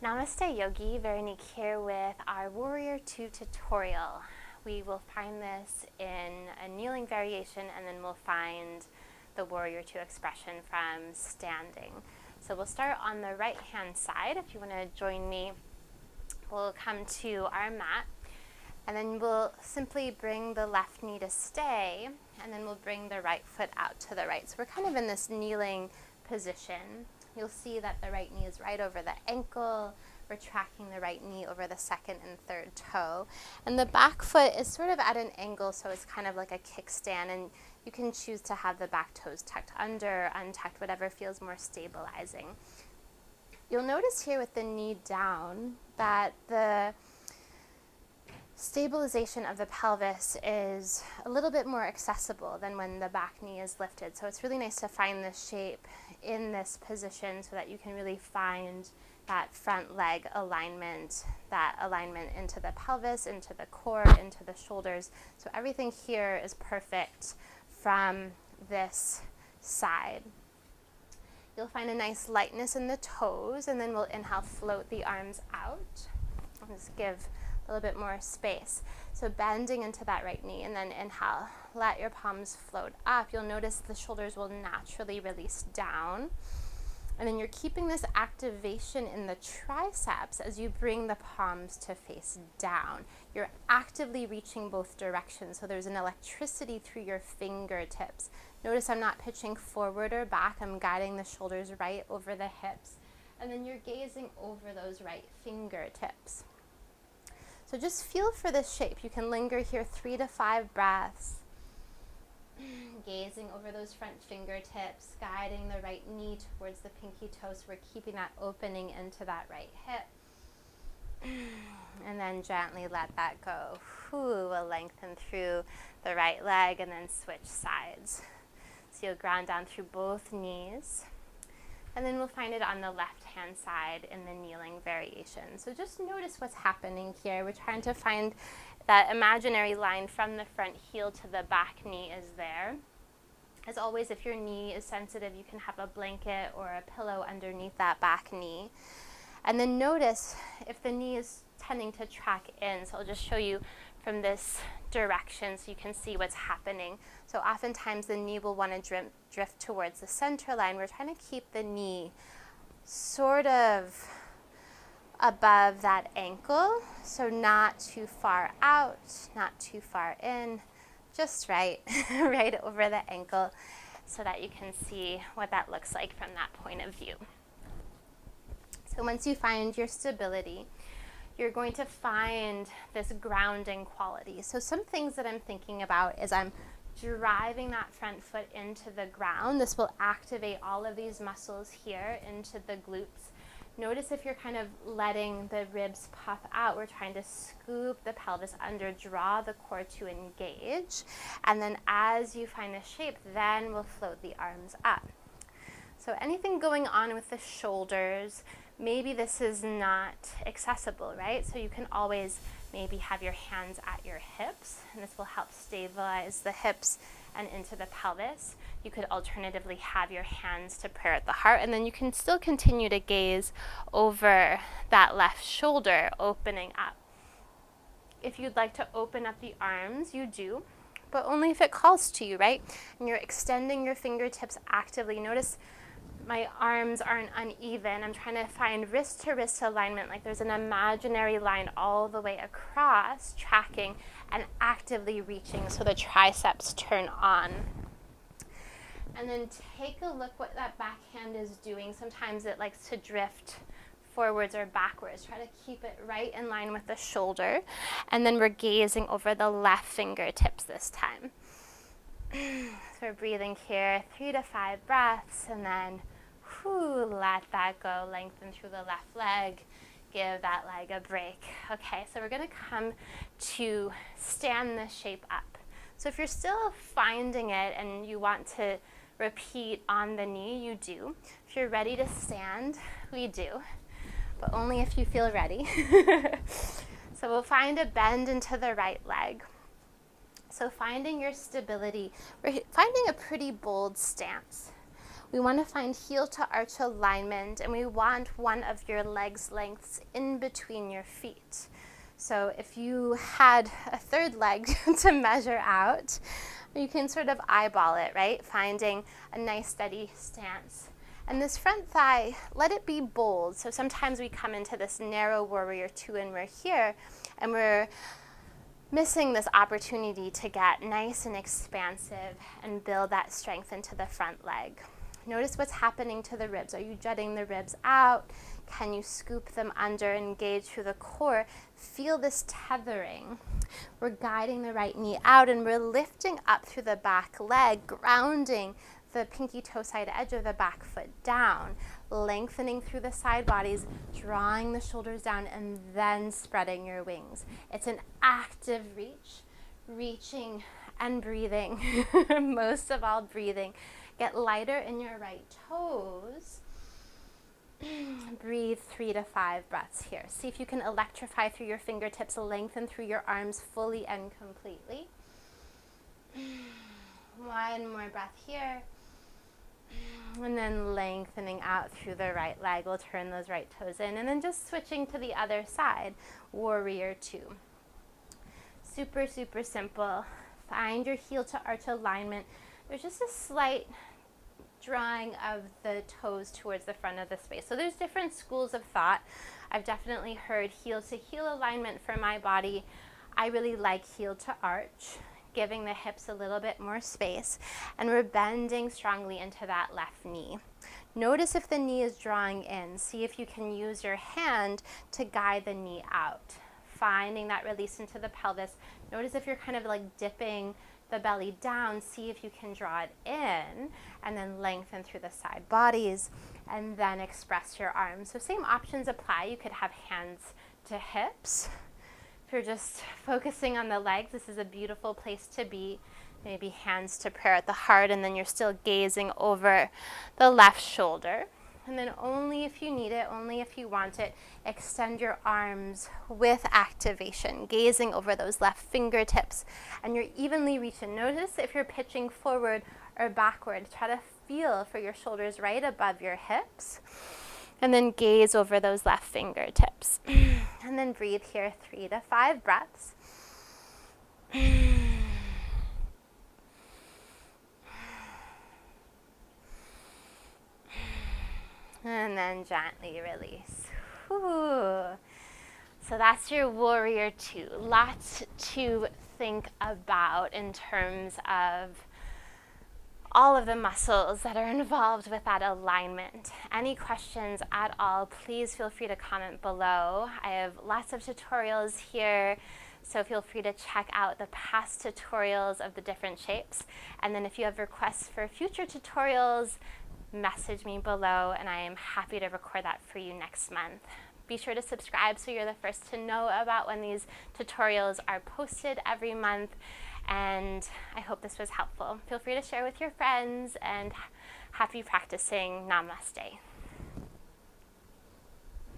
Namaste Yogi, Veronique here with our Warrior II tutorial. We will find this in a kneeling variation and then we'll find the Warrior II expression from standing. So we'll start on the right hand side. If you want to join me, we'll come to our mat and then we'll simply bring the left knee to stay and then we'll bring the right foot out to the right. So we're kind of in this kneeling position. You'll see that the right knee is right over the ankle. We're tracking the right knee over the second and third toe. And the back foot is sort of at an angle, so it's kind of like a kickstand. And you can choose to have the back toes tucked under, untucked, whatever feels more stabilizing. You'll notice here with the knee down that the stabilization of the pelvis is a little bit more accessible than when the back knee is lifted. So it's really nice to find this shape in this position so that you can really find that front leg alignment, that alignment into the pelvis, into the core, into the shoulders. So everything here is perfect from this side. You'll find a nice lightness in the toes, and then we'll inhale, float the arms out. I'll just give a little bit more space. So bending into that right knee, and then inhale, let your palms float up. You'll notice the shoulders will naturally release down. And then you're keeping this activation in the triceps as you bring the palms to face down. You're actively reaching both directions, so there's an electricity through your fingertips. Notice I'm not pitching forward or back. I'm guiding the shoulders right over the hips. And then you're gazing over those right fingertips. So just feel for this shape. You can linger here 3 to 5 breaths. Gazing over those front fingertips, guiding the right knee towards the pinky toe, so we're keeping that opening into that right hip. And then gently let that go. We'll lengthen through the right leg and then switch sides. So you'll ground down through both knees. And then we'll find it on the left-hand side in the kneeling variation. So just notice what's happening here. We're trying to find that imaginary line from the front heel to the back knee is there. As always, if your knee is sensitive, you can have a blanket or a pillow underneath that back knee. And then notice if the knee is tending to track in. So I'll just show you from this direction so you can see what's happening. So oftentimes the knee will want to drift towards the center line. We're trying to keep the knee sort of above that ankle, so not too far out, not too far in, just right, right over the ankle, so that you can see what that looks like from that point of view. So once you find your stability, you're going to find this grounding quality. So some things that I'm thinking about is I'm driving that front foot into the ground. This will activate all of these muscles here into the glutes. Notice if you're kind of letting the ribs puff out, we're trying to scoop the pelvis under, draw the core to engage. And then as you find the shape, then we'll float the arms up. So anything going on with the shoulders, maybe this is not accessible, right? So you can always maybe have your hands at your hips, and this will help stabilize the hips and into the pelvis. You could alternatively have your hands to prayer at the heart, and then you can still continue to gaze over that left shoulder, opening up. If you'd like to open up the arms, you do, but only if it calls to you, right? And you're extending your fingertips actively. Notice my arms aren't uneven. I'm trying to find wrist to wrist alignment, like there's an imaginary line all the way across, tracking and actively reaching so the triceps turn on. And then take a look what that back hand is doing. Sometimes it likes to drift forwards or backwards. Try to keep it right in line with the shoulder. And then we're gazing over the left fingertips this time. So we're breathing here 3 to 5 breaths, and then let that go. Lengthen through the left leg. Give that leg a break. Okay, so we're going to come to stand this shape up. So if you're still finding it and you want to repeat on the knee, you do. If you're ready to stand, we do, but only if you feel ready. So we'll find a bend into the right leg. So finding your stability, we're finding a pretty bold stance. We want to find heel to arch alignment, and we want one of your legs lengths in between your feet. So if you had a third leg to measure out, you can sort of eyeball it, right? Finding a nice steady stance. And this front thigh, let it be bold. So sometimes we come into this narrow warrior two and we're here, and we're missing this opportunity to get nice and expansive and build that strength into the front leg. Notice what's happening to the ribs. Are you jutting the ribs out? Can you scoop them under, engage through the core? Feel this tethering. We're guiding the right knee out, and we're lifting up through the back leg, grounding the pinky toe side edge of the back foot down, lengthening through the side bodies, drawing the shoulders down, and then spreading your wings. It's an active reach, reaching and breathing, most of all breathing. Get lighter in your right toes. Breathe 3 to 5 breaths here. See if you can electrify through your fingertips, lengthen through your arms fully and completely. One more breath here. And then lengthening out through the right leg. We'll turn those right toes in. And then just switching to the other side, warrior two. Super, super simple. Find your heel to arch alignment. There's just a slight drawing of the toes towards the front of the space. So there's different schools of thought. I've definitely heard heel to heel alignment for my body. I really like heel to arch, giving the hips a little bit more space, and we're bending strongly into that left knee. Notice if the knee is drawing in. See if you can use your hand to guide the knee out, finding that release into the pelvis. Notice if you're kind of like dipping the belly down, see if you can draw it in, and then lengthen through the side bodies, and then express your arms. So same options apply. You could have hands to hips. If you're just focusing on the legs, this is a beautiful place to be. Maybe hands to prayer at the heart, and then you're still gazing over the left shoulder. And then only if you need it, only if you want it, extend your arms with activation, gazing over those left fingertips. And you're evenly reaching. Notice if you're pitching forward or backward. Try to feel for your shoulders right above your hips. And then gaze over those left fingertips. And then breathe here 3 to 5 breaths. And then gently release. Whew. So that's your warrior two. Lots to think about in terms of all of the muscles that are involved with that alignment. Any questions at all, please feel free to comment below. I have lots of tutorials here, so feel free to check out the past tutorials of the different shapes. And then if you have requests for future tutorials, message me below, and I am happy to record that for you next month. Be sure to subscribe so you're the first to know about when these tutorials are posted every month, and I hope this was helpful. Feel free to share with your friends, and happy practicing. Namaste.